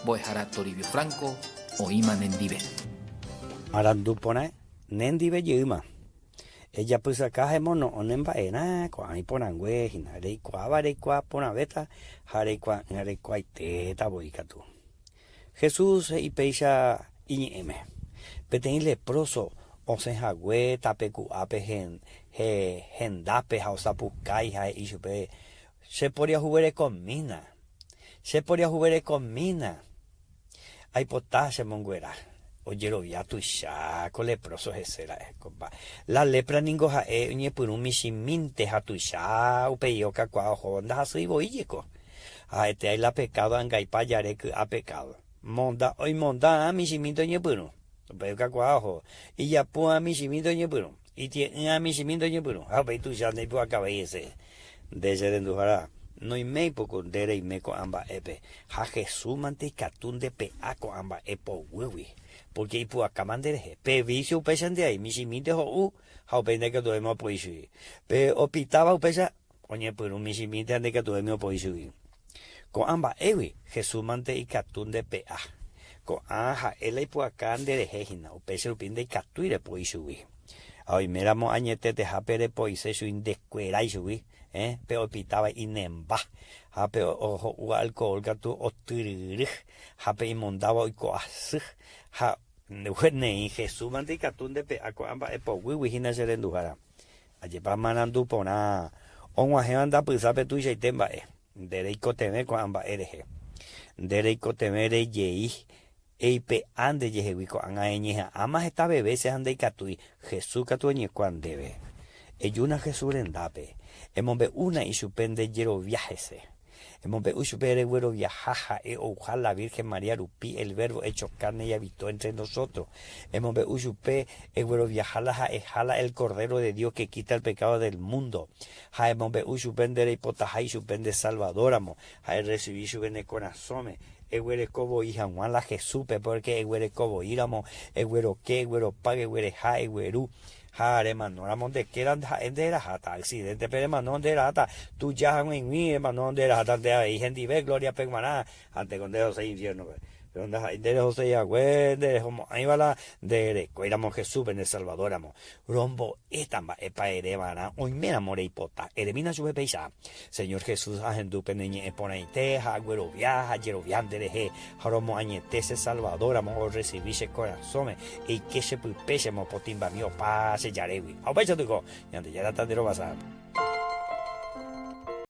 Boejara Toribio Franco, Oima Nendive. Arandupona, Nendive Yuma. Ella pues acá hemono onembaena, cuan y ponangüe, hinareikua, bareikua, ponabeta, jareikua, nareikua y teta boicatu. Jesús y peisha iñeme. Petein leproso, osenjagüe, tapecu ape gendape, jausapucai, ja y chupe. Se podía jugar con mina. Se podía jugar con mina. Hay potasio monguera. Oyero ya tu chaco leproso esera compa. La lepra ningo ja ñe por un mishiminte ja tu cha upeyo kakwa honda así boyeko. A este hay la pecado angaipa yare a pecado. Monda hoy monda mishimito ñe puru. Upeyo kakwa ho. Y ya pua mishimito ñe puru. Y tiene a mishimito ñe puru. A pe tu cha ne pu acaba ese. De ser endujara. No hay me poco dere y me con amba epe. Ja Jesús mante catun de peaco amba epo huevi. Porque ipu acamandere pe vicio pesan de ahí misimite ho ha pende que tuemo poisui pe opitaba upesa oñe por un misimite ande que tuemo poisui con amba ewi Jesús mante y catun de pea con aja el ipu acandere hejina upesa upinde catuire poisui hoy miramos añete te japere poise su indescuera isui pe opitaba inemba ha pe ojo u alcohol gatu otirir ha pe imondaba y coas ha ne Jesús mande catun de pe amba epo wiwi hina serendujara aye pa manandu pona onwa he anda pisa pe tu shaitemba dereiko teme ko amba ereje dereiko teme re yei eipe ande yehewi ko anga eñeja ama esta bebé se ande catui Jesús catu ñe cuan debe eyuna Jesús rendape emombe una y supende yero viajese Emombe usupere güero viajaja ojalá la Virgen María Rupi el verbo hecho carne y habitó entre nosotros. Emombe usupe güero viajala ejala el Cordero de Dios que quita el pecado del mundo. Ja emombe usupende hipotaja y supende salvadoramo. Ja recibí su bene corazón. Egüere cobo hija Juan la Jesús porque egüere cobo íramo egüero que egüero pague egüere ja egüeru. Jare manoramos de que eran de la jata accidente pero manon de rata tú ya en mí manon de la jata de ahí gente ve gloria pegmaná ante con dedos de infierno donde hay de José ya güey de como ahí va la de éramos Jesús en el Salvador amo rombo etamba epa eremana hoy me enamoré hipota eremina sube peisa Señor Jesús agendu peneñe eponaite ha güero viaja yero viande de jaromo añete ese Salvador amo recibí ese corazón y que se pupeche mo potimba mío pase yarewi au pecha tuco y ante ya tandero pasa